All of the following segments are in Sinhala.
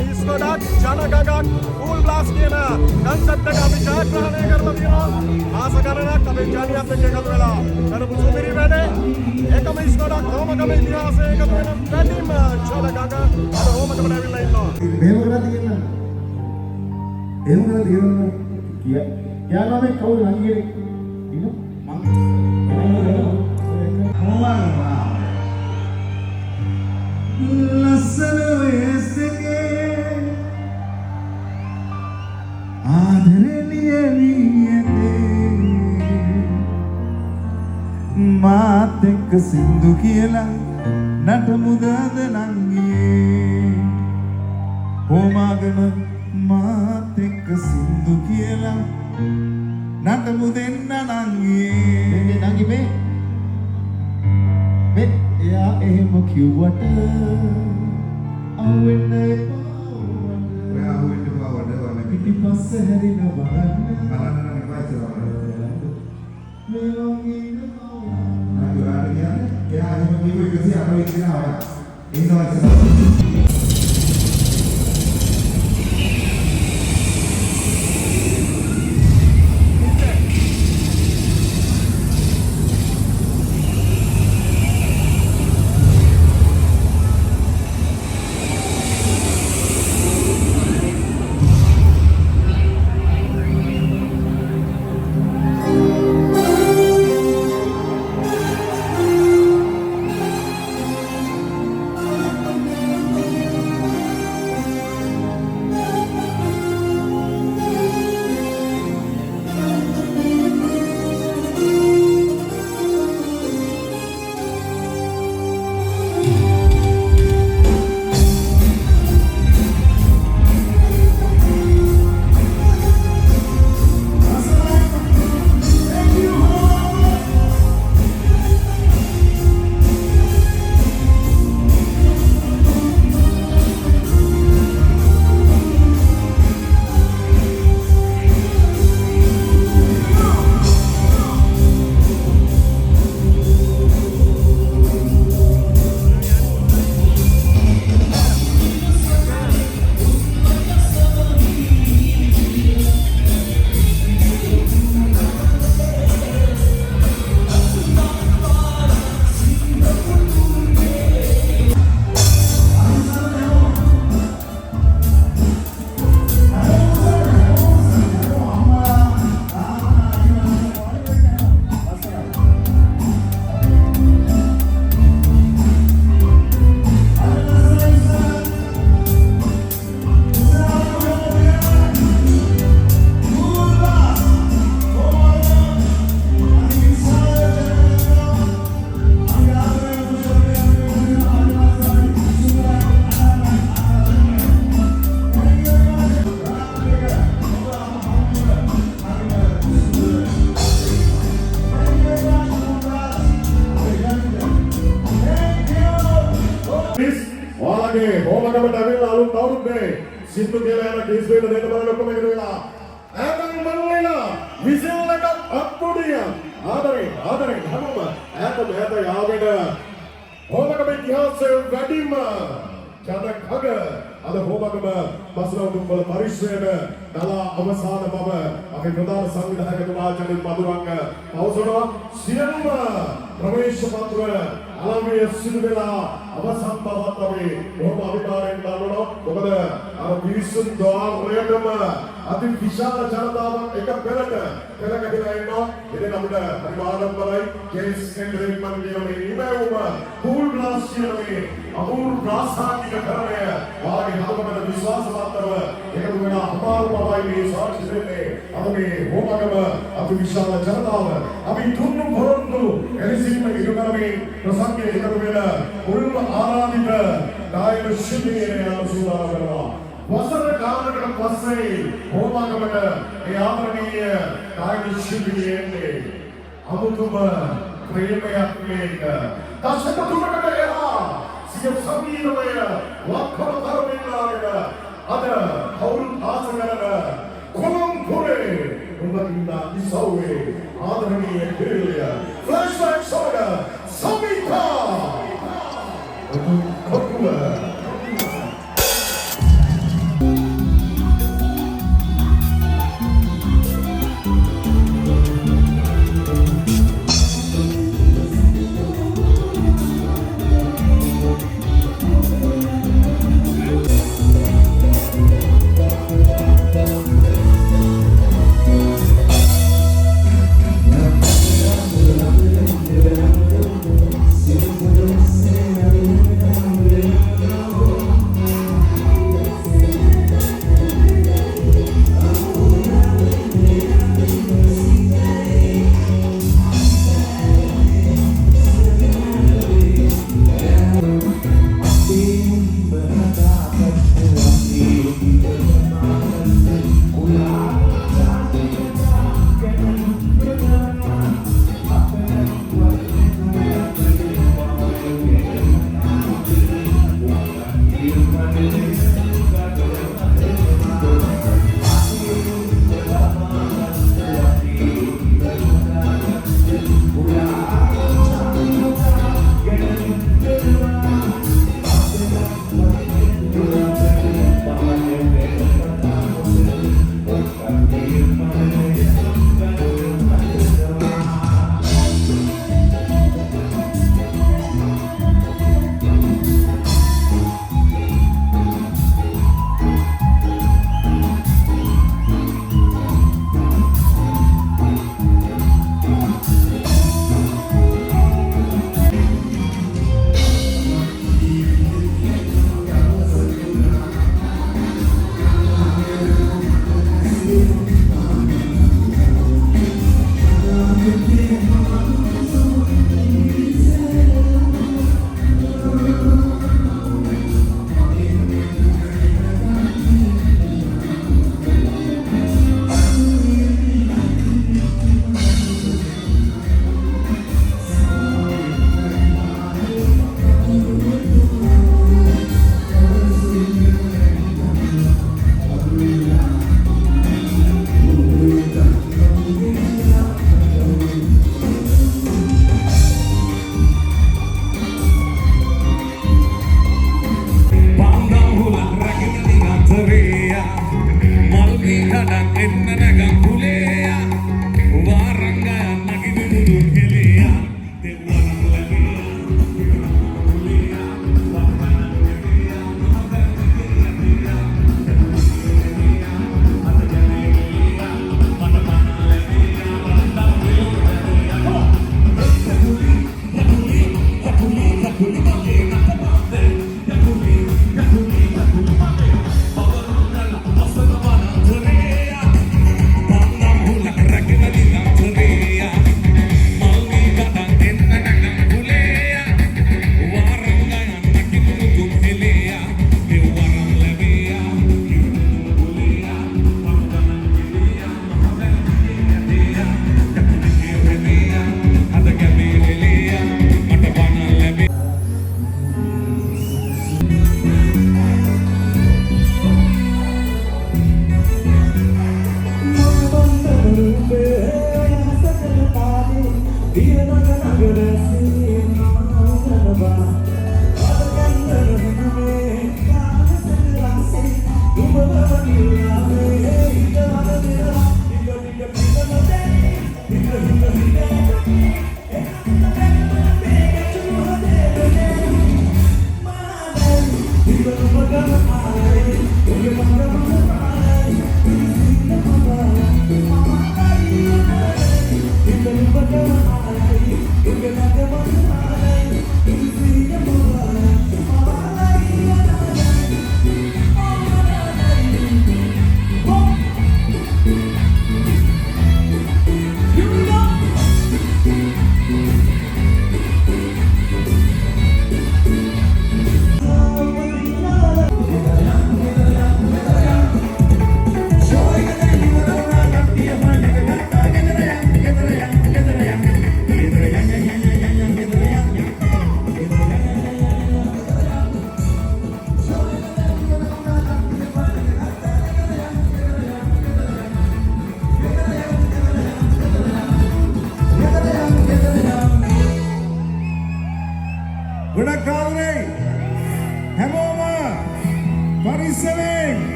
හිස් ගොඩක් ජන ගගක් කූල් බ්ලාස්ට් කියන කන්සෙප්ට් එක අපි ජයග්‍රහණය කරලා තියෙනවා. මාස ගණනක් අපේ ජාතියත් එක්ක එකතු වෙලා කරපු සුපිරි වැඩේ. ඒකම හිස් ගොඩක් හෝමගම ඉතිහාසයේ එකතු වෙන වැඩිම ජන ගග අද හෝමගමට ඇවිල්ලා ඉන්නවා. එහෙම කරලා තියෙනවා. කියනවා මේ කවුරු ළඟින් ඉන්න ලස්සන වයසකේ ආදරණීයනේ මාත් එක්ක සින්දු කියලා නටමුද අද නංගියේ හෝමාගම මාත් එක්ක සින්දු කියලා නටමු දෙන්න නංගියේ නංගි මේ එයා එහෙම කිව්වට අහුවෙන්න එපා ඔයා අහුවෙන්න එපා වඩ පිටිපස්සේ හැරින බලන්න නම් එපා මේ වගේ නංගි එයා එහෙම කිව්ව 190 දෙනා ඉන්නවා ඔයාලගේ හෝමගමට ඇවිල්ලා අලුත් අවුරුද්දේ සින්දු කියලා යන කීස් වේද දෙන්න බලන්න ඔක්කොම එකතු වෙලා ඈතන් මල්ලේලා විසිල් එකක් අත්පොඩිය ආදරේ හැමෝම ඈත යාවෙන හෝමගම ඉතිහාසයේ වැඩිම ජනකග අද හෝමගම බස්රවුම්බල පරිශ්‍රයේද දලා අවසාන බව අපේ ප්‍රධාන සංවිධායකතුමා චලිත් මధుරංග පවසනවා සියලුම ප්‍රවේශ පත්‍ර අලමිය සිදු වෙලා අවසන් බවත් අපි බොහොම අභිමානයෙන් දන්නවා. මොකද අර පිරිසුන් ද්වාරයටම අති විශාල ජනතාවක් එක පෙරට පෙරකැවිලා ඉන්නවා. ඉතින් අපිට අනිවාර්යයෙන්මයි කේස් කෙන්ද්‍රයෙන් මම කියන්නේ ඉමෙවුම කූල් බ්ලාස්ට් කියන්නේ අපූර්ව ප්‍රාසාදික කරණය වාගේ හදවතට විශ්වාසවත්ව එකතු වෙන අමාරු බවයි මේ සාක්ෂි දෙන්නේ. අද මේ හෝමගම අති විශාල ජනතාව අපි තුන්ු පොරොන්දු එලෙසින්ම ඉදිරි කරමින් ප්‍රසංගයේ එකතු වෙන මුල්ම ආරාධිත දායක ශිල්පීන් අනුසූදානම් කරනවා. වසර කාලයකට පස්සේ හෝමගමට ඒ ආදරණීය දායක ශිල්පීන්නේ අමුතුම ප්‍රේමයක් මේක. දශක තුනකට එහා සිය සංගීතමය වක්කම තරමින්නාගෙන අද කවුරු ආස කරන කොළඹුරේ උඹකින්දා ඉසව්වේ ආදරණීය කෙරෙලිය ෆ්ලෑෂ්බැක් සෝඩ සමිතා කොකුල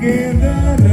ගෙදර